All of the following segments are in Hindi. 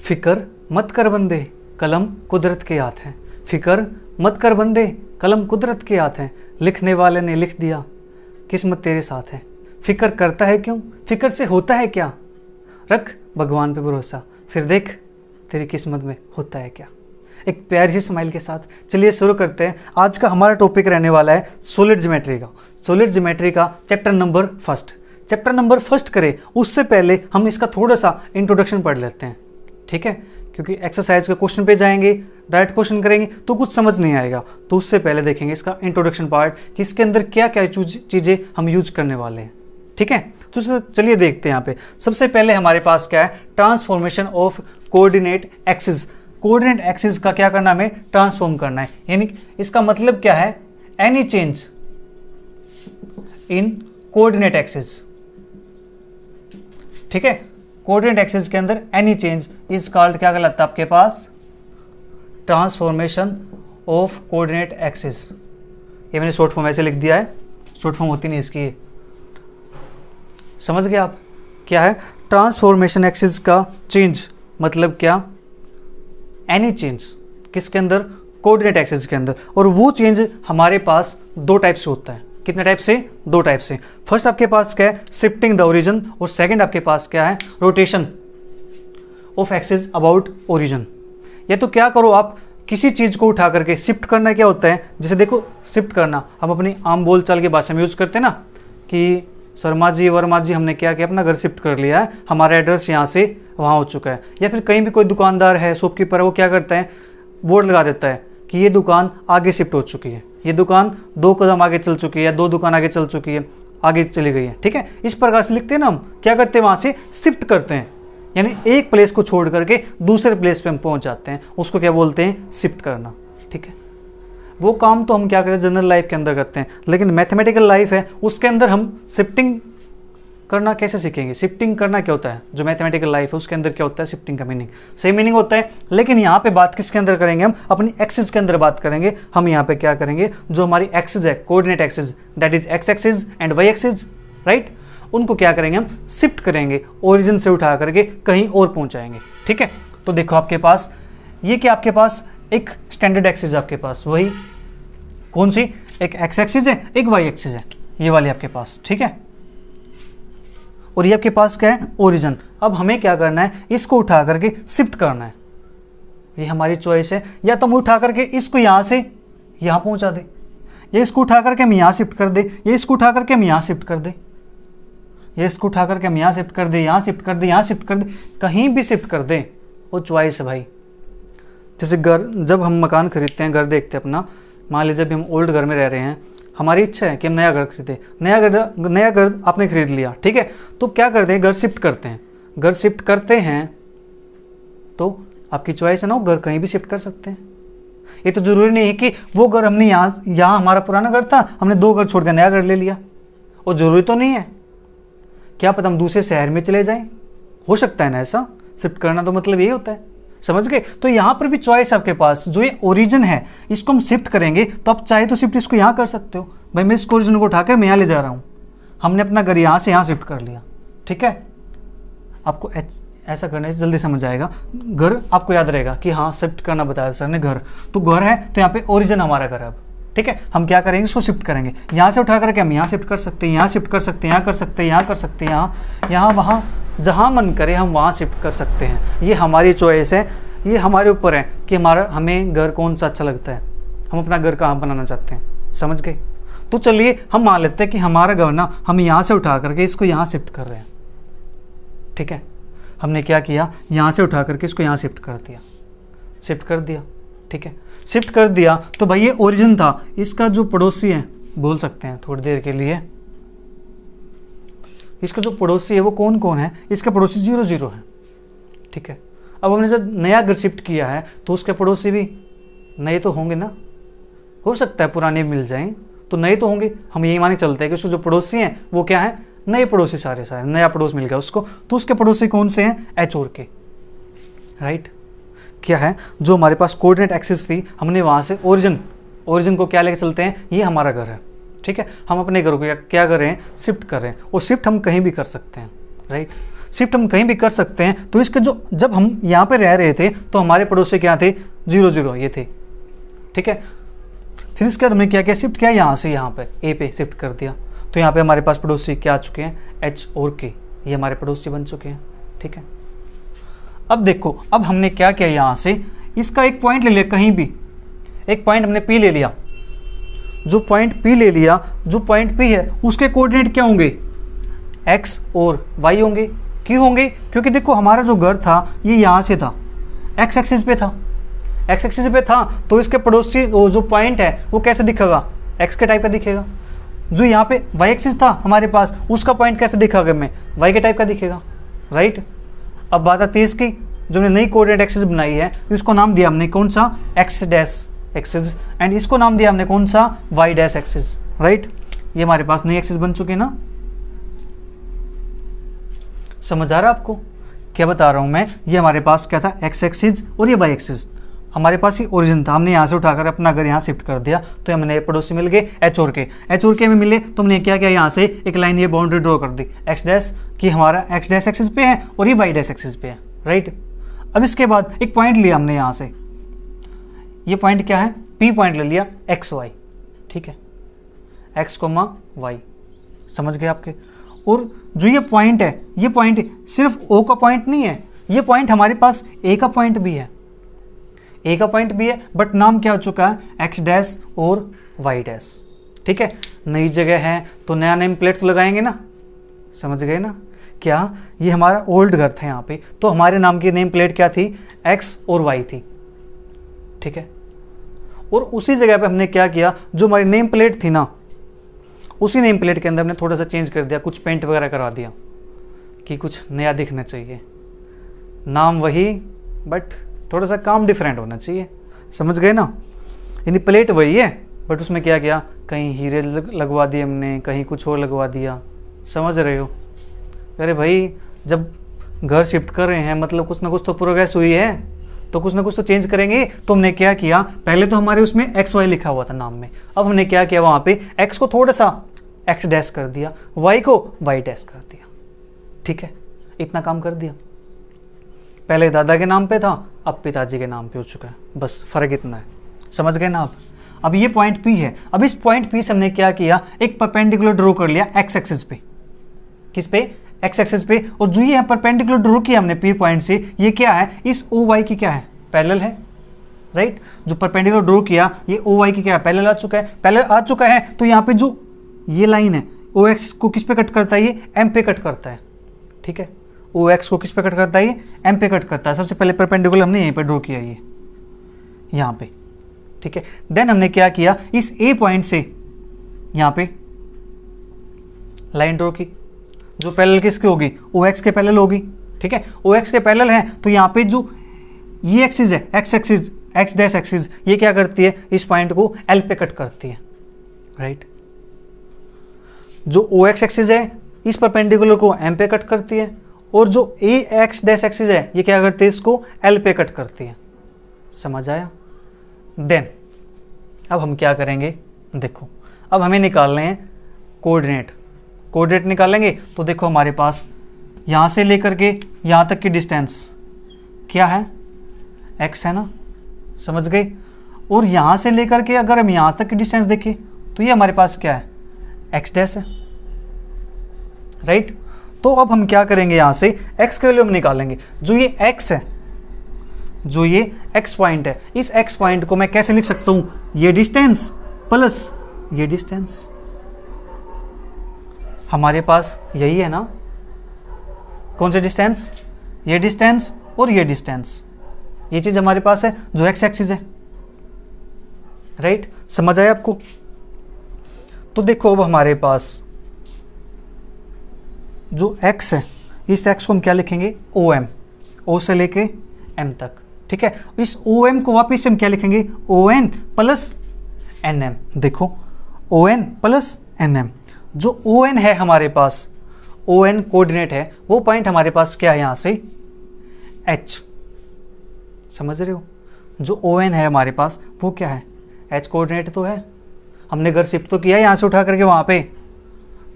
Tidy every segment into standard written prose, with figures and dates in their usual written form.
फिकर मत कर बंदे, कलम कुदरत के हाथ है। फिकर मत कर बंदे, कलम कुदरत के हाथ है। लिखने वाले ने लिख दिया, किस्मत तेरे साथ है। फिकर करता है क्यों, फिकर से होता है क्या। रख भगवान पे भरोसा, फिर देख तेरी किस्मत में होता है क्या। एक प्यारी सी स्माइल के साथ चलिए शुरू करते हैं। आज का हमारा टॉपिक रहने वाला है सॉलिड ज्योमेट्री का। सॉलिड ज्योमेट्री का चैप्टर नंबर फर्स्ट करें उससे पहले हम इसका थोड़ा सा इंट्रोडक्शन पढ़ लेते हैं, ठीक है। क्योंकि एक्सरसाइज के क्वेश्चन पे जाएंगे, डायरेक्ट क्वेश्चन करेंगे तो कुछ समझ नहीं आएगा, तो उससे पहले देखेंगे इसका इंट्रोडक्शन पार्ट कि इसके अंदर क्या क्या चीज़ें हम यूज करने वाले हैं, ठीक है। तो चलिए देखते हैं यहाँ पे। सबसे पहले हमारे पास क्या है, transformation of coordinate axis. Coordinate axis का क्या करना, हमें ट्रांसफॉर्म करना है। यानी इसका मतलब क्या है, any change in coordinate axis, ठीक है। कोऑर्डिनेट एक्सिस के अंदर एनी चेंज इज कॉल्ड, क्या कहलाता है आपके पास, ट्रांसफॉर्मेशन ऑफ कोऑर्डिनेट एक्सिस। ये मैंने शॉर्ट फॉर्म ऐसे लिख दिया है, शॉर्ट फॉर्म होती नहीं इसकी, समझ गए आप। क्या है ट्रांसफॉर्मेशन एक्सिस का चेंज, मतलब क्या, एनी चेंज किसके अंदर, कोऑर्डिनेट एक्सिस के अंदर। और वो चेंज हमारे पास दो टाइप से होता है। कितने टाइप से, दो टाइप से। फर्स्ट आपके पास क्या है, शिफ्टिंग द ओरिजिन, और सेकंड आपके पास क्या है, rotation of axis about origin. या तो क्या करो आप, किसी चीज को उठा करके शिफ्ट करना क्या होता है, जैसे देखो शिफ्ट करना हम अपनी आम बोलचाल की भाषा में यूज करते हैं ना, कि शर्मा जी वर्मा जी हमने क्या किया, अपना घर शिफ्ट कर लिया है, हमारा एड्रेस यहाँ से वहाँ हो चुका है। या फिर कहीं भी कोई दुकानदार है, शॉपकीपर है, वो क्या करता है, बोर्ड लगा देता है कि ये दुकान आगे शिफ्ट हो चुकी है, ये दुकान 2 कदम आगे चल चुकी है, या 2 दुकान आगे चल चुकी है, आगे चली गई है, ठीक है। इस प्रकार से लिखते हैं ना हम, क्या करते हैं, वहाँ से शिफ्ट करते हैं। यानी एक प्लेस को छोड़ करके दूसरे प्लेस पे हम पहुँच जाते हैं, उसको क्या बोलते हैं, शिफ्ट करना, ठीक है। वो काम तो हम क्या करते हैं, जनरल लाइफ के अंदर करते हैं, लेकिन मैथमेटिकल लाइफ है उसके अंदर हम शिफ्टिंग करना कैसे सीखेंगे। शिफ्टिंग करना क्या होता है, जो मैथमेटिकल लाइफ है उसके अंदर क्या होता है, शिफ्टिंग का मीनिंग सेम मीनिंग होता है। लेकिन यहाँ पे बात किसके अंदर करेंगे, हम अपनी एक्सिस के अंदर बात करेंगे। हम यहाँ पे क्या करेंगे, जो हमारी एक्सिस है, coordinate axis, that is X axis and Y axis, right, उनको क्या करेंगे, हम शिफ्ट करेंगे, ओरिजिन से उठा करके कहीं और पहुँचाएंगे, ठीक है। तो देखो आपके पास ये क्या, आपके पास एक स्टैंडर्ड एक्सिस है आपके पास, वही कौन सी, एक एक्स एक्सिस है, एक वाई एक्सिस है, ये वाली आपके पास, ठीक है। और ये आपके पास क्या है, ओरिजिन। अब हमें क्या करना है, इसको उठा करके शिफ्ट करना है, ये हमारी चॉइस है। या तो हम उठा करके इसको यहाँ से यहाँ पहुँचा दे, या इसको उठा करके हम यहाँ शिफ्ट कर दे, या इसको उठा करके हम यहाँ शिफ्ट कर दे, या इसको उठा करके हम यहाँ शिफ्ट कर दे, यहाँ शिफ्ट कर दे, यहाँ शिफ्ट कर दे, कहीं भी शिफ्ट कर दे, वो चॉइस है भाई। जैसे घर, जब हम मकान खरीदते हैं, घर देखते हैं अपना, मान लीजिए अभी हम ओल्ड घर में रह रहे हैं, हमारी इच्छा है कि हम नया घर खरीदें, नया घर आपने खरीद लिया, ठीक है। तो क्या करते हैं, घर शिफ्ट करते हैं। घर शिफ्ट करते हैं तो आपकी चॉइस है ना, वो घर कहीं भी शिफ्ट कर सकते हैं। ये तो जरूरी नहीं है कि वो घर हमने यहाँ हमारा पुराना घर था, हमने 2 घर छोड़ कर नया घर ले लिया, और जरूरी तो नहीं है। क्या पता हम दूसरे शहर में चले जाएं, हो सकता है ना ऐसा। शिफ्ट करना तो मतलब यही होता है, समझ गए। तो यहाँ पर भी चॉइस आपके पास, जो ये ओरिजिन है इसको हम शिफ्ट करेंगे, तो आप चाहे तो शिफ्ट इसको यहाँ कर सकते हो, भाई मैं इसको ओरिजिन को उठाकर मैं यहाँ ले जा रहा हूँ, हमने अपना घर यहाँ से यहाँ शिफ्ट कर लिया, ठीक है। आपको ऐसा करने से जल्दी समझ आएगा। घर आपको याद रहेगा कि हाँ शिफ्ट करना बताया सर ने, घर तो घर है, तो यहाँ पे ओरिजिन हमारा घर है अब, ठीक है। हम क्या करेंगे, इसको शिफ्ट करेंगे, यहाँ से उठा करके हम यहाँ शिफ्ट कर सकते हैं, यहाँ शिफ्ट कर सकते हैं, यहाँ कर सकते हैं, यहाँ कर सकते हैं, यहाँ वहाँ, जहाँ मन करे हम वहाँ शिफ्ट कर सकते हैं। ये हमारी चॉइस है, ये हमारे ऊपर है कि हमें घर कौन सा अच्छा लगता है, हम अपना घर कहाँ बनाना चाहते हैं, समझ गए। तो चलिए हम मान लेते हैं कि हमारा घर ना, हम यहाँ से उठा करके इसको यहाँ शिफ्ट कर रहे हैं, ठीक है। हमने क्या किया, यहाँ से उठा करके इसको यहाँ शिफ्ट कर दिया, ठीक है। शिफ्ट कर दिया तो भाई ये ओरिजिन था, इसका जो पड़ोसी है, बोल सकते हैं थोड़ी देर के लिए, इसका जो पड़ोसी है वो कौन कौन है, इसका पड़ोसी 0 0 है, ठीक है। अब हमने जब नया घर शिफ्ट किया है तो उसके पड़ोसी भी नए तो होंगे ना, हो सकता है पुराने मिल जाएं, तो नए तो होंगे। हम यही माने चलते हैं कि उसके जो पड़ोसी हैं वो क्या है, नए पड़ोसी, सारे नया पड़ोस मिल गया उसको, तो उसके पड़ोसी कौन से हैं, एच और के, राइट। क्या है, जो हमारे पास कोऑर्डिनेट एक्सिस थी, हमने वहाँ से ओरिजिन को क्या लेके चलते हैं, ये हमारा घर है, ठीक है। हम अपने घर को क्या कर रहे हैं, शिफ्ट कर रहे हैं, और शिफ्ट हम कहीं भी कर सकते हैं, राइट। शिफ्ट हम कहीं भी कर सकते हैं। तो इसके जो जब हम यहाँ पे रह रहे थे तो हमारे पड़ोसी क्या थे, 0 0 ये थे, ठीक है। फिर इसके बाद हमने क्या किया, शिफ्ट किया यहाँ से यहाँ पे ए पे शिफ्ट कर दिया। तो यहाँ पे हमारे पास पड़ोसी क्या आ चुके हैं, एच और के, ये हमारे पड़ोसी बन चुके हैं, ठीक है। अब देखो, अब हमने क्या किया, यहाँ से इसका एक पॉइंट ले लिया, कहीं भी एक पॉइंट हमने पी ले लिया। जो पॉइंट पी ले लिया, जो पॉइंट पी है उसके कोऑर्डिनेट क्या होंगे, एक्स और वाई होंगे। क्यों होंगे, क्योंकि देखो हमारा जो घर था ये यहाँ से था, एक्स एक्सिस पे था, एक्स एक्सिस पे था, तो इसके पड़ोसी वो जो पॉइंट है वो कैसे दिखेगा, एक्स के टाइप का दिखेगा। जो यहाँ पे वाई एक्सिस था हमारे पास, उसका पॉइंट कैसे दिखेगा में, वाई के टाइप का दिखेगा, राइट। अब बात आती है इसकी, जो हमने नई कोऑर्डिनेट एक्सिस बनाई है, इसको नाम दिया हमने कौन सा, एक्स डैश एक्सिस, एंड इसको नाम दिया हमने कौन सा, वाई डैश एक्सिस, राइट। ये हमारे पास नई एक्सिस बन चुके ना। समझ आ रहा है आपको क्या बता रहा हूँ मैं। ये हमारे पास क्या था, एक्स एक्सिस और ये वाई एक्सिस, हमारे पास ही ओरिजिन था। हमने यहाँ से उठाकर अपना घर यहाँ शिफ्ट कर दिया, तो हमने पड़ोसी मिल गए एच और के, एच और के में मिले तो हमने क्या किया, यहाँ से एक लाइन ये बाउंड्री ड्रॉ कर दी, एक्स डैश की हमारा एक्स डैश एक्सिस पे है और ये वाई डैश एक्सिस पे है, राइट। अब इसके बाद एक पॉइंट लिया हमने यहाँ से, ये पॉइंट क्या है, पी पॉइंट ले लिया, एक्स वाई, ठीक है, एक्स कोमा वाई, समझ गए आपके। और जो ये पॉइंट है, ये पॉइंट सिर्फ ओ का पॉइंट नहीं है, ये पॉइंट हमारे पास ए का पॉइंट भी है, ए का पॉइंट भी है, बट नाम क्या हो चुका है, एक्स डैश और वाई डैश, ठीक है। नई जगह है तो नया नेम प्लेट तो लगाएंगे ना, समझ गए ना। क्या, ये हमारा ओल्ड घर था यहाँ पे, तो हमारे नाम की नेम प्लेट क्या थी, एक्स और वाई थी, ठीक है। और उसी जगह पे हमने क्या किया, जो हमारी नेम प्लेट थी ना, उसी नेम प्लेट के अंदर हमने थोड़ा सा चेंज कर दिया, कुछ पेंट वगैरह करा दिया कि कुछ नया दिखना चाहिए। नाम वही बट थोड़ा सा काम डिफरेंट होना चाहिए, समझ गए ना। यानी प्लेट वही है बट उसमें क्या किया, कहीं हीरे लगवा दिए हमने, कहीं कुछ और लगवा दिया, समझ रहे हो। अरे भाई, जब घर शिफ्ट कर रहे हैं मतलब कुछ ना कुछ तो प्रोग्रेस हुई है, तो कुछ ना कुछ तो चेंज करेंगे। तो हमने क्या किया, पहले तो हमारे उसमें एक्स वाई लिखा हुआ था नाम में, अब हमने क्या किया, वहाँ पे एक्स को थोड़ा सा एक्स डैश कर दिया, वाई को वाई डैश कर दिया, ठीक है। इतना काम कर दिया। पहले दादा के नाम पे था, अब पिताजी के नाम पे हो चुका है, बस फर्क इतना है, समझ गए ना आप। अब ये पॉइंट पी है, अब इस पॉइंट पी से हमने क्या किया, एक परपेंडिकुलर ड्रॉ कर लिया एक्स एक्सिस पे, किस पे, एक्स एक्सिस पे। और जो ये परपेंडिकुलर ड्रॉ किया हमने पी पॉइंट से, ये क्या है, इस ओ वाई की क्या है, पैरेलल है, राइट। जो परपेंडिकुलर ड्रॉ किया ये ओ वाई की क्या है, पैरेलल आ चुका है, पैरेलल आ चुका है। तो यहाँ पे जो ये लाइन है ओ एक्स को किस पे कट करता है, ये एम पे कट करता है, ठीक है। ओ एक्स को किस पे कट करता है, ये एम पे कट करता है। सबसे पहले परपेंडिकुलर हमने यहीं पे ड्रॉ किया, ये यहाँ पे, ठीक है। देन हमने क्या किया, इस ए पॉइंट से यहाँ पे लाइन ड्रॉ की, जो पैरेलल किसकी होगी, ओ एक्स के पैरेलल होगी, ठीक है। ओ एक्स के पैरेलल है, तो यहाँ पे जो ये एक्सिस है, x axis, x dash axis, ये क्या करती है, इस पॉइंट को एल पे कट करती है, राइट। जो ओ एक्स एक्सिस है, इस परपेंडिकुलर को एम पे कट करती है, और जो ए एक्स डैश एक्सिस है, ये क्या करती है, इसको एल पे कट करती है, समझ आया। देन अब हम क्या करेंगे, देखो अब हमें निकालने हैं कोऑर्डिनेट, कोऑर्डिनेट निकालेंगे। तो देखो हमारे पास यहाँ से लेकर के यहाँ तक की डिस्टेंस क्या है, x है ना, समझ गए। और यहाँ से लेकर के अगर हम यहाँ तक की डिस्टेंस देखें तो ये हमारे पास क्या है, x डैश है, राइट। तो अब हम क्या करेंगे, यहाँ से x के वैल्यू हम निकालेंगे। जो ये x है, जो ये x पॉइंट है, इस x पॉइंट को मैं कैसे लिख सकता हूँ, ये डिस्टेंस प्लस ये डिस्टेंस, हमारे पास यही है ना, कौन से डिस्टेंस, ये डिस्टेंस और ये डिस्टेंस, ये चीज हमारे पास है जो एक्स एक्सिस है, राइट। समझ आया आपको। तो देखो अब हमारे पास जो x है, इस x को हम क्या लिखेंगे, ओ एम, ओ से लेके m तक, ठीक है। इस ओ एम को वापिस से हम क्या लिखेंगे, O N plus N M. देखो O N plus N M, जो ओ एन है हमारे पास, ओ एन कोऑर्डिनेट है, वो पॉइंट हमारे पास क्या है, यहाँ से h, समझ रहे हो। जो ओ एन है हमारे पास वो क्या है, h कोऑर्डिनेट तो है, हमने घर शिफ्ट तो किया है यहाँ से उठा करके वहाँ पे,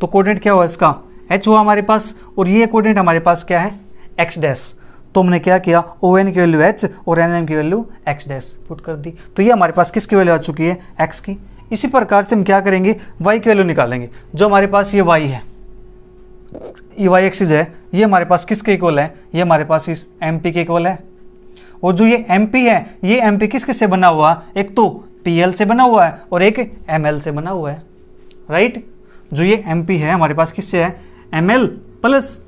तो कोऑर्डिनेट क्या हुआ इसका, एच हुआ हमारे पास, और ये कोऑर्डिनेट हमारे पास क्या है, एक्स डैश। तो हमने क्या किया, ओ एन की वैल्यू एच और एन एम की वैल्यू एक्स डैश पुट कर दी। तो ये हमारे पास किसकी वैल्यू आ चुकी है, एक्स की। इसी प्रकार से हम क्या करेंगे, वाई की वैल्यू निकालेंगे। जो हमारे पास ये वाई है, ये वाई एक्सिस है, ये हमारे पास किसके इक्वल है, ये हमारे पास इस एम पी के इक्वल है। और जो ये एम पी है, ये एम पी किसके से बना हुआ है, एक तो पी एल से बना हुआ है और एक एम एल से बना हुआ है, राइट। जो ये एम पी है हमारे पास किससे है, M L plus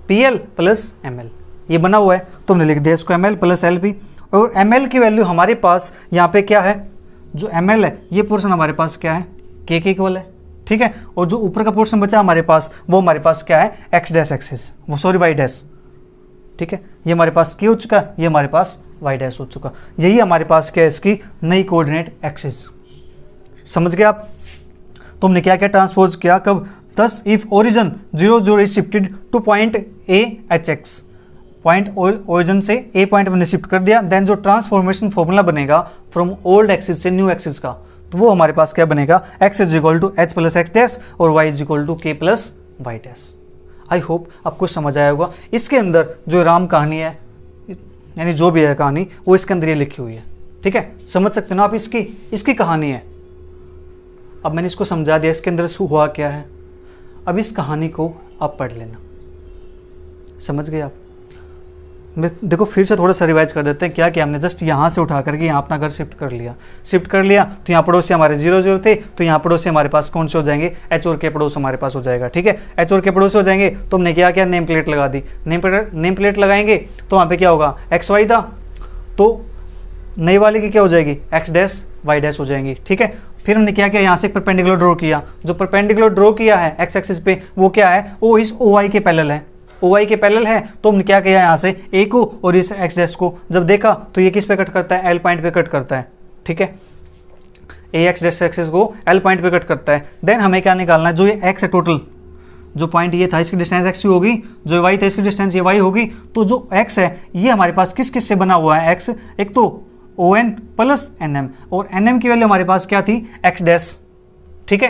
P L plus M L, ये बना हुआ है। तो हमने लिख दिया इसको M L plus L P. और एम एल की वैल्यू हमारे पास यहाँ पे क्या है, जो एम एल है ये पोर्शन हमारे पास क्या है, के इक्वल है, ठीक है। और जो ऊपर का पोर्शन बचा हमारे पास, वो हमारे पास क्या है, X dash axis, Y dash, ठीक है। ये हमारे पास क्या हो चुका, ये हमारे पास वाई डैश हो चुका। यही हमारे पास क्या है, इसकी नई कोऑर्डिनेट एक्सिस। समझ गए आप। तो हमने क्या क्या ट्रांसपोज किया, कब, thus if origin 0 0 is shifted to point A H X, point origin से ए पॉइंट मैंने शिफ्ट कर दिया, देन जो ट्रांसफॉर्मेशन फॉर्मूला बनेगा फ्रॉम ओल्ड एक्सिस से न्यू एक्सिस का, तो वो हमारे पास क्या बनेगा, x is equal to H plus X dash और y is equal to K plus Y dash. I hope आपको समझ आया होगा। इसके अंदर जो राम कहानी है, यानी जो भी है कहानी, वो इसके अंदर ये लिखी हुई है, ठीक है। समझ सकते हो ना आप, इसकी कहानी है। अब मैंने इसको समझा दिया इसके अंदर हुआ क्या है। अब इस कहानी को आप पढ़ लेना, समझ गए आप। मैं देखो फिर से थोड़ा सा रिवाइज कर देते हैं क्या क्या हमने जस्ट यहाँ से उठा करके यहाँ अपना घर शिफ्ट कर लिया। तो यहाँ पड़ोसी हमारे 0 0 थे, तो यहाँ पड़ोसी हमारे पास कौन से हो जाएंगे, एच और के पड़ोस हमारे पास हो जाएगा, ठीक है। एच और के पड़ोस हो जाएंगे तो हमने क्या किया, नेम प्लेट लगा दी। नेम प्लेट लगाएंगे तो वहाँ पे क्या होगा, एक्स वाई था, तो नई वाले की क्या हो जाएगी, एक्स डैश वाई डैश हो जाएंगी, ठीक है। फिर हमने क्या किया, यहाँ से परपेंडिकुलर ड्रॉ किया। जो परपेंडिकुलर ड्रॉ किया है एक्स एक्सिस पे, वो क्या है, वो इस ओ वाई के पैरेलल है, ओ वाई के पैरेलल है। तो हमने क्या किया, यहाँ से ए को और इस एक्स डैश को जब देखा तो ये किस पे कट करता है, एल पॉइंट पे कट करता है, ठीक है। ए एक्स डैश एक्सिस को एल पॉइंट पे कट करता है। देन हमें क्या निकालना है, जो ये एक्स है टोटल, जो पॉइंट ये था इसकी डिस्टेंस एक्स होगी, जो वाई था इसकी डिस्टेंस ये वाई होगी। तो जो एक्स है ये हमारे पास किस किस से बना हुआ है, एक्स एक तो O N plus N M, और एन एम की वैल्यू हमारे पास क्या थी, एक्स डैश, ठीक है।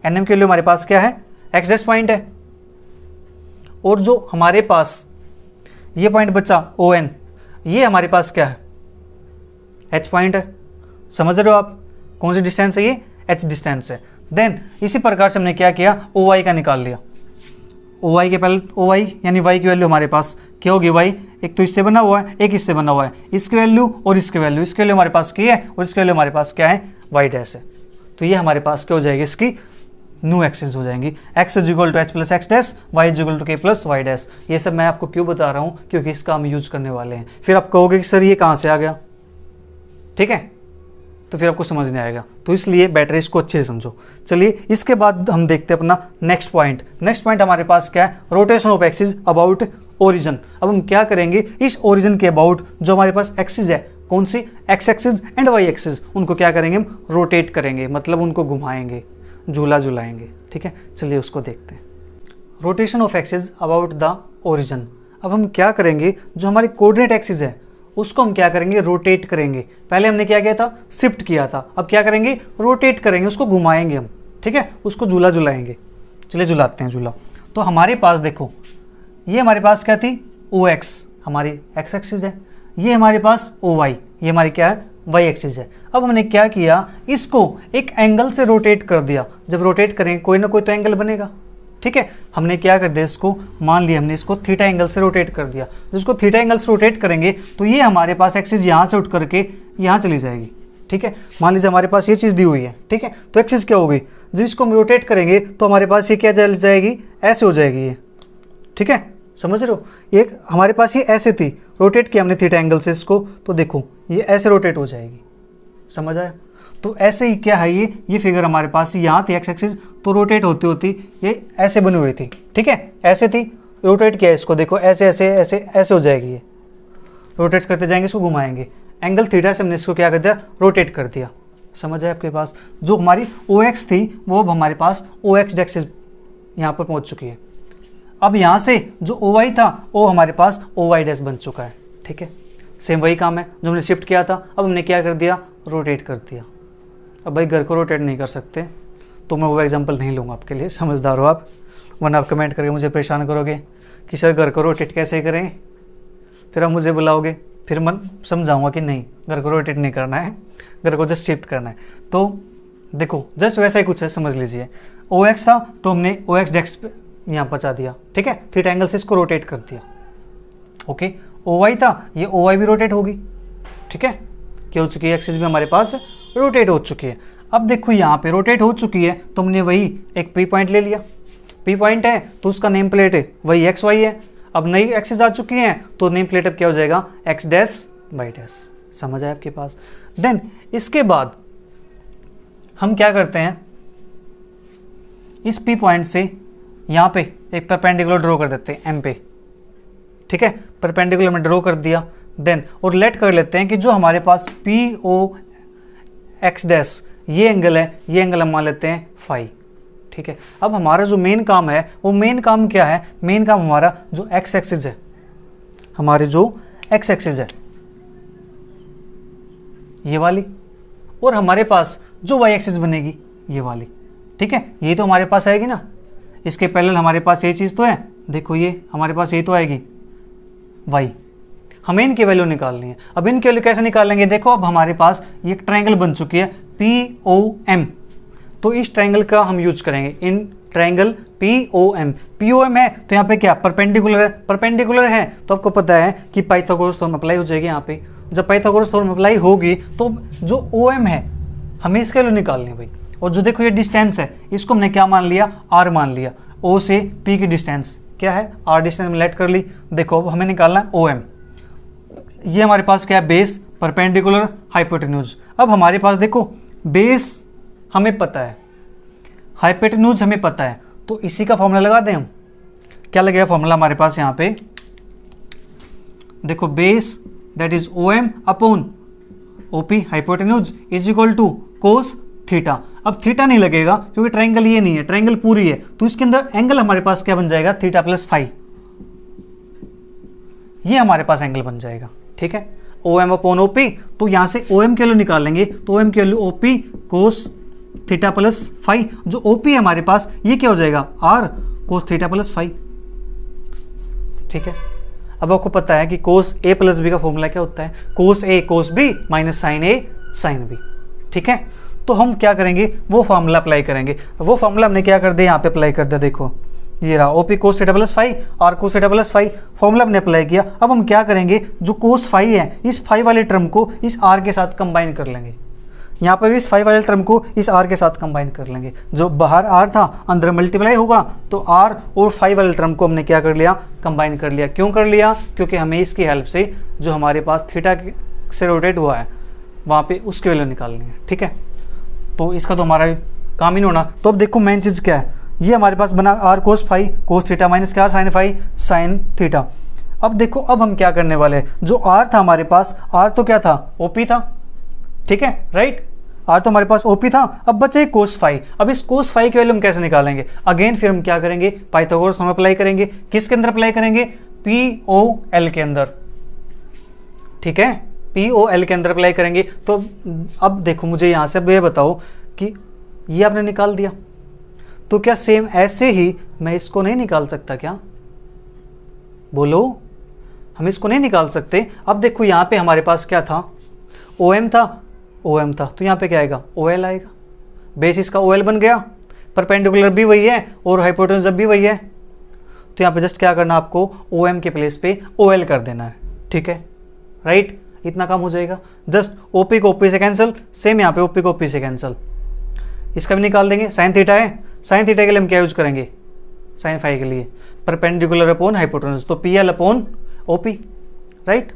एन एम की वैल्यू हमारे पास क्या है, एक्स डैश पॉइंट है। और जो हमारे पास ये पॉइंट बचा ओ एन, ये हमारे पास क्या है, एच पॉइंट है। समझ रहे हो आप, कौन सी डिस्टेंस है ये, एच डिस्टेंस है। देन इसी प्रकार से हमने क्या किया, ओ वाई का निकाल लिया। ओ वाई के पहले ओ वाई यानी वाई की वैल्यू हमारे पास क्या होगी, वाई एक तो इससे बना हुआ है, एक इससे बना हुआ है, इसकी वैल्यू और इसकी वैल्यू, इसके वैल्यू हमारे पास क्या है और इसके वैल्यू हमारे पास क्या है, वाई डैश है। तो ये हमारे पास क्या हो जाएगी, इसकी न्यू एक्सिस हो जाएंगी, X is equal to H plus X dash, Y is equal to K plus Y dash. ये सब मैं आपको क्यों बता रहा हूँ, क्योंकि इसका हम यूज करने वाले हैं। फिर आप कहोगे कि सर ये कहाँ से आ गया, ठीक है, तो फिर आपको समझ नहीं आएगा। तो इसलिए बेटर इसको अच्छे से समझो। चलिए इसके बाद हम देखते हैं अपना नेक्स्ट पॉइंट। नेक्स्ट पॉइंट हमारे पास क्या है, rotation of axis about origin. अब हम क्या करेंगे, इस ओरिजिन के अबाउट जो हमारे पास एक्सिस है, कौन सी, X axis and Y axis, उनको क्या करेंगे हम, रोटेट करेंगे, मतलब उनको घुमाएंगे, झूला झुलाएंगे, ठीक है। चलिए उसको देखते हैं, rotation of axis about the origin. अब हम क्या करेंगे, जो हमारी कोऑर्डिनेट एक्सिस है उसको हम क्या करेंगे, रोटेट करेंगे। पहले हमने क्या किया था, शिफ्ट किया था, अब क्या करेंगे, रोटेट करेंगे, उसको घुमाएंगे हम, ठीक है, उसको झूला झुलाएंगे। चलिए झुलाते हैं झूला। तो हमारे पास देखो, ये हमारे पास क्या थी, ओ एक्स हमारी एक्स एक्सिस है, ये हमारे पास ओ वाई, ये हमारी क्या है, वाई एक्सिस है। अब हमने क्या किया, इसको एक एंगल से रोटेट कर दिया। जब रोटेट करेंगे कोई ना कोई तो एंगल बनेगा, ठीक है। हमने क्या कर दिया, इसको मान लिया हमने इसको थीटा एंगल से रोटेट कर दिया। जब इसको थीटा एंगल से रोटेट करेंगे तो ये हमारे पास एक्सिस यहाँ से उठ करके यहाँ चली जाएगी, ठीक है। मान लीजिए हमारे पास ये चीज़ दी हुई है, ठीक है, तो एक्सिस क्या होगी, जब इसको हम रोटेट करेंगे तो हमारे पास ये क्या चल जाएगी, ऐसे हो जाएगी ये, ठीक है। समझ रहे हो, एक हमारे पास ये ऐसे थी, रोटेट किया हमने थीटा एंगल से इसको, तो देखो ये ऐसे रोटेट हो जाएगी, समझ आया। तो ऐसे ही क्या है, ये फिगर हमारे पास यहाँ थी एक्स एक्सिस, तो रोटेट होती होती ये ऐसे बनी हुई थी, ठीक है, ऐसे थी, रोटेट किया इसको, देखो ऐसे ऐसे ऐसे ऐसे हो जाएगी ये, रोटेट करते जाएंगे, इसको घुमाएंगे, एंगल थीटा से हमने इसको क्या कर दिया, रोटेट कर दिया। समझ आया आपके पास, जो हमारी ओ एक्स थी वो अब हमारे पास ओ एक्स एक्सिस यहाँ पर पहुँच चुकी है। अब यहाँ से जो ओ वाई था वो हमारे पास ओ वाई डैश बन चुका है, ठीक है। सेम वही काम है जो हमने शिफ्ट किया था। अब हमने क्या कर दिया, रोटेट कर दिया। अब भाई घर को रोटेट नहीं कर सकते तो मैं वो एग्जांपल नहीं लूँगा आपके लिए, समझदार हो आप, वरना आप कमेंट करके मुझे परेशान करोगे कि सर घर को रोटेट कैसे करें, फिर आप मुझे बुलाओगे, फिर मैं समझाऊंगा कि नहीं घर को रोटेट नहीं करना है, घर को जस्ट शिफ्ट करना है। तो देखो जस्ट वैसा ही कुछ है, समझ लीजिए OX था तो हमने OX डेस्क पे यहाँ पहुँचा दिया, ठीक है, थीटा एंगल से इसको रोटेट कर दिया। ओके, OY था, ये OY भी रोटेट होगी, ठीक है, क्या हो चुकी है, एक्सिस भी हमारे पास रोटेट हो चुकी है। अब देखो यहाँ पे रोटेट हो चुकी है तो हमने वही एक P पॉइंट ले लिया, P पॉइंट है तो उसका नेम प्लेट है वही XY है। अब नई एक्सिस आ चुकी हैं तो नेम प्लेट अब क्या हो जाएगा, X डैश बाई डैश। समझ आया आपके पास। देन इसके बाद हम क्या करते हैं, इस P पॉइंट से यहाँ पे एक परपेंडिकुलर ड्रॉ कर देते हैं M पे, ठीक है, परपेंडिकुलर में ड्रॉ कर दिया। देन और लेट कर लेते हैं कि जो हमारे पास POX डैश ये एंगल है, ये एंगल हम मान लेते हैं फाई, ठीक है। अब हमारा जो मेन काम है वो मेन काम क्या है, मेन काम हमारा जो एक्स एक्सिस है, हमारी जो एक्स एक्सिस है ये वाली, और हमारे पास जो वाई एक्सिस बनेगी ये वाली, ठीक है, ये तो हमारे पास आएगी ना। इसके पैरेलल हमारे पास ये चीज़ तो है, देखो ये हमारे पास ये तो आएगी वाई, हमें इनकी वैल्यू निकालनी है। अब इनकी वैल्यू कैसे निकालेंगे, देखो अब हमारे पास ये एक ट्रायंगल बन चुकी है POM, तो इस ट्रायंगल का हम यूज करेंगे, इन ट्रायंगल POM है तो यहाँ पे क्या परपेंडिकुलर है, परपेंडिकुलर है तो आपको पता है कि पाइथागोरस थ्योरम अप्लाई हो जाएगी यहाँ पे। जब पाइथागोरस थ्योरम अप्लाई होगी तो जो OM है हमें इसके वैल्यू निकालनी है भाई। और जो देखो ये डिस्टेंस है इसको हमने क्या मान लिया, R मान लिया। O से P की डिस्टेंस क्या है, R डिस्टेंस में लेट कर ली। देखो अब हमें निकालना है OM, ये हमारे पास क्या है, बेस, परपेंडिकुलर, हाइपोटेन्यूज। अब हमारे पास देखो बेस हमें पता है, हाइपोटेन्यूज हमें पता है, तो इसी का फॉर्मूला लगा दें हम। क्या लगेगा फॉर्मूला हमारे पास यहाँ पे, देखो base that is OM upon OP hypotenuse is equal to cos theta. अब थीटा नहीं लगेगा क्योंकि ट्रायंगल ये नहीं है, ट्रायंगल पूरी है, तो इसके अंदर एंगल हमारे पास क्या बन जाएगा, थीटा प्लस फाई, ये हमारे पास एंगल बन जाएगा, ठीक है। OM अपॉन OP, तो यहां से OM की वैल्यू निकालेंगे तो OM की value OP cos theta plus phi, जो OP है हमारे पास ये क्या हो जाएगा, R cos theta plus phi, ठीक है। अब आपको पता है कि कोस A प्लस B का फॉर्मूला क्या होता है, cos A cos B minus sine A sine B, ठीक है। तो हम क्या करेंगे, वो फॉर्मूला अप्लाई करेंगे। वो फॉर्मूला हमने क्या कर दिया, यहाँ पे अप्लाई कर दिया, देखो ये रहा OP cos theta plus phi और cos theta plus phi, formula हमने अप्लाई किया। अब हम क्या करेंगे, जो कोस फाई है इस फाई वाले टर्म को इस R के साथ कंबाइन कर लेंगे, यहाँ पर इस फाई वाले टर्म को इस R के साथ कंबाइन कर लेंगे। जो बाहर R था अंदर मल्टीप्लाई होगा, तो R और फाई वाले टर्म को हमने क्या कर लिया, कंबाइन कर लिया। क्यों कर लिया, क्योंकि हमें इसकी हेल्प से जो हमारे पास थीटा से रोटेट हुआ है वहाँ पे उसकी वैल्यू निकालनी है, ठीक है। तो इसका तो हमारा काम ही नहीं होना। तो अब देखो मेन चीज़ क्या है, ये हमारे पास बना R cos phi cos theta minus क्या साइन फाई साइन थीटा। अब देखो अब हम क्या करने वाले हैं, जो R था हमारे पास, R तो क्या था, OP था, ठीक है, राइट, R तो हमारे पास OP था। अब बचे कोस फाई, अब इस कोस फाई की वैल्यू हम कैसे निकालेंगे, अगेन फिर हम क्या करेंगे, पाइथागोरस थ्योरम अप्लाई करेंगे। किसके अंदर अप्लाई करेंगे, POL के अंदर, ठीक है, POL के अंदर अप्लाई करेंगे। तो अब देखो मुझे यहाँ से अब ये बताओ कि ये आपने निकाल दिया, तो क्या सेम ऐसे ही मैं इसको नहीं निकाल सकता क्या, बोलो, हम इसको नहीं निकाल सकते। अब देखो यहाँ पे हमारे पास क्या था, OM था, तो यहाँ पे क्या आएगा, OL आएगा, बेस इसका OL बन गया, परपेंडिकुलर भी वही है और हाइपोटेन्यूज भी वही है, तो यहाँ पे जस्ट क्या करना, आपको OM के प्लेस पे OL कर देना है, ठीक है, राइट, इतना काम हो जाएगा। जस्ट OP को OP से कैंसिल, सेम यहाँ पे OP को OP से कैंसिल, इसका भी निकाल देंगे। साइन थीटा है, साइन थीटा के लिए हम क्या यूज करेंगे, साइन फाई के लिए परपेंडिकुलर अपॉन हाइपोटेन्यूज, तो PL अपॉन OP, राइट,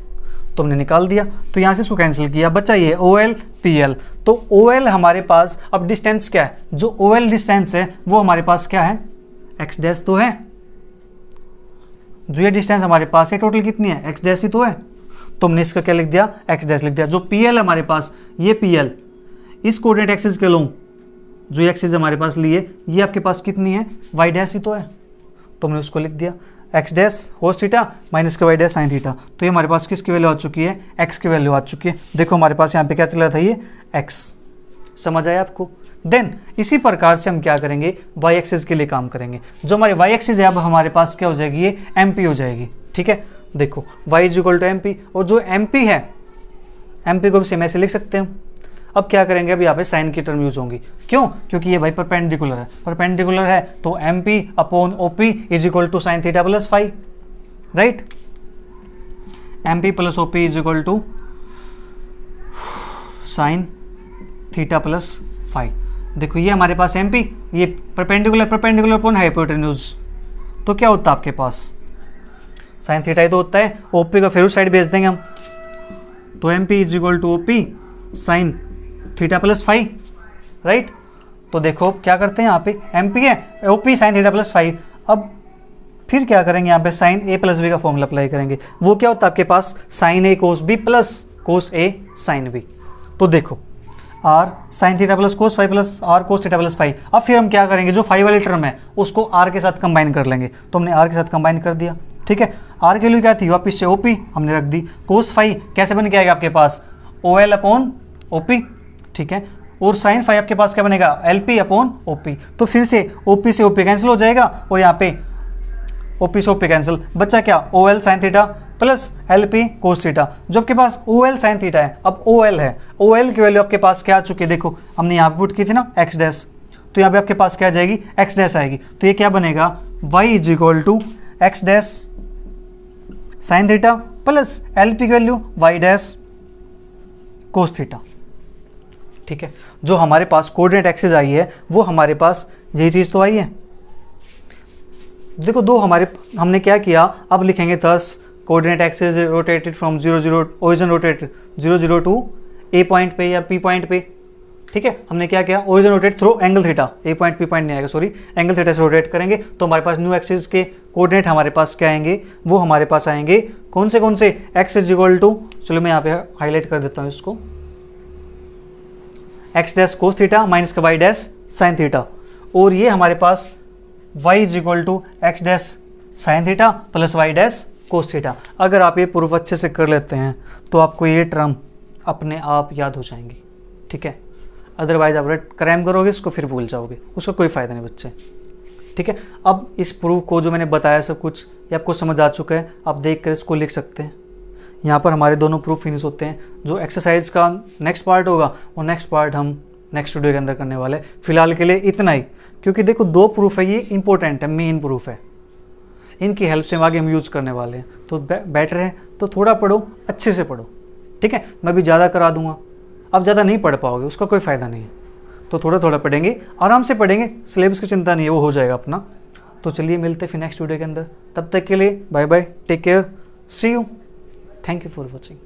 तो हमने निकाल दिया। तो यहाँ से इसको कैंसिल किया, बचा ये OL PL। तो OL हमारे पास, अब डिस्टेंस क्या है, जो OL डिस्टेंस है वो हमारे पास क्या है, X डैश तो है, जो ये डिस्टेंस हमारे पास है टोटल कितनी है, X डैश ही तो है, तो हमने इसका क्या लिख दिया, X डैश लिख दिया। जो PL हमारे पास, ये PL इस कोऑर्डिनेट एक्सिस के लूँ, जो एक्सिस हमारे पास लिए, ये आपके पास कितनी है, Y डैश ही तो है, तो हमने उसको लिख दिया x dash cos theta minus के वाई डैश साइन थीटा। तो ये हमारे पास किसकी वैल्यू आ चुकी है, एक्स की वैल्यू आ चुकी है। देखो हमारे पास यहाँ पे क्या चल रहा था, ये एक्स, समझ आया आपको। देन इसी प्रकार से हम क्या करेंगे, वाई एक्सिस के लिए काम करेंगे। जो हमारी वाई एक्सिस है अब हमारे पास क्या हो जाएगी, ये एम पी हो जाएगी। ठीक है, देखो y is equal to M P, और जो एम पी है, एम पी को भी सेम ऐसे लिख सकते हैं। अब क्या करेंगे, अब यहाँ पे साइन की टर्म यूज होंगी। क्यों, क्योंकि ये भाई परपेंडिकुलर है, परपेंडिकुलर है तो M P upon O P is equal to sine theta plus phi, right. M P plus O P is equal to sine theta plus phi. देखो ये हमारे पास एम पी, ये परपेंडिकुलर, परपेंडिकुलर अपॉन हाइपोटेन्यूज, तो क्या होता है आपके पास साइन थीटा ही तो होता है। ओ पी का फिर उस साइड भेज देंगे हम, तो M P is equal to O P sine theta plus phi, right. तो देखो क्या करते हैं, यहाँ पे एम पी है, O P sine theta plus phi. अब फिर क्या करेंगे, यहाँ पे साइन ए प्लस बी का फॉर्मूला अप्लाई करेंगे। वो क्या होता है आपके पास, sine A cos B plus cos A sine B. तो देखो R sine theta plus cos phi plus R cos theta plus phi. अब फिर हम क्या करेंगे, जो फाई वाली टर्म है उसको आर के साथ कंबाइन कर लेंगे। तो हमने आर के साथ कंबाइन कर दिया। ठीक है, आर के लिए क्या थी, वापिस से ओपी हमने रख दी। कोस फाई कैसे बन के आएगा आपके पास, O L upon O P. ठीक है, और साइन फाई आपके पास क्या बनेगा, L P upon O P. तो फिर से ओ पी से ओ पी कैंसिल हो जाएगा, और यहाँ पे ओ पी से ओ पी कैंसिल, बच्चा क्या, O L sine theta plus L P cos theta. जो आपके पास ओ एल साइन थीटा है, अब ओ एल है, ओ एल की वैल्यू आपके पास क्या आ चुकी है, देखो हमने यहाँ पे पुट की थी ना एक्स डैश, तो यहाँ पे आपके पास क्या आ जाएगी, एक्स डैश आएगी। तो ये क्या बनेगा, Y is equal to X dash sine theta plus L P की value Y dash cos theta. ठीक है, जो हमारे पास कोऑर्डिनेट एक्सिस आई है वो हमारे पास यही चीज़ तो आई है। देखो दो हमारे, हमने क्या किया, अब लिखेंगे thus coordinate axis rotated from 0 origin rotate 0 to A point पे या पी पॉइंट पे। ठीक है, हमने क्या किया, origin rotate through angle theta, a point P point नहीं आएगा, सॉरी एंगल थीटा से रोटेट करेंगे। तो हमारे पास न्यू एक्सिस के कोऑर्डिनेट हमारे पास क्या आएंगे, वो हमारे पास आएंगे कौन से, एक्स इज इक्वल टू, चलो मैं यहाँ पे हाईलाइट कर देता हूँ इसको, X dash cos theta minus का वाई डैश साइन थीटा, और ये हमारे पास Y is equal to X dash sine theta plus Y dash cos theta. अगर आप ये प्रूफ अच्छे से कर लेते हैं तो आपको ये टर्म अपने आप याद हो जाएंगी। ठीक है, अदरवाइज आप क्रैम करोगे इसको फिर भूल जाओगे, उसका कोई फ़ायदा नहीं बच्चे। ठीक है, अब इस प्रूफ को जो मैंने बताया सब कुछ ये आपको समझ आ चुका है, आप देख कर इसको लिख सकते हैं। यहाँ पर हमारे दोनों प्रूफ फिनिश होते हैं। जो एक्सरसाइज का नेक्स्ट पार्ट होगा वो नेक्स्ट पार्ट हम नेक्स्ट वीडियो के अंदर करने वाले हैं। फिलहाल के लिए इतना ही, क्योंकि देखो दो प्रूफ है, ये इंपॉर्टेंट है, मेन प्रूफ है, इनकी हेल्प से आगे हम यूज़ करने वाले हैं। तो बेटर है तो थोड़ा पढ़ो, अच्छे से पढ़ो। ठीक है, मैं भी ज़्यादा करा दूंगा, अब ज़्यादा नहीं पढ़ पाओगे, उसका कोई फ़ायदा नहीं है। तो थोड़ा थोड़ा पढ़ेंगे, आराम से पढ़ेंगे, सिलेबस की चिंता नहीं है, वो हो जाएगा अपना। तो चलिए मिलते हैं फिर नेक्स्ट वीडियो के अंदर, तब तक के लिए bye bye, take care, see you, thank you for watching.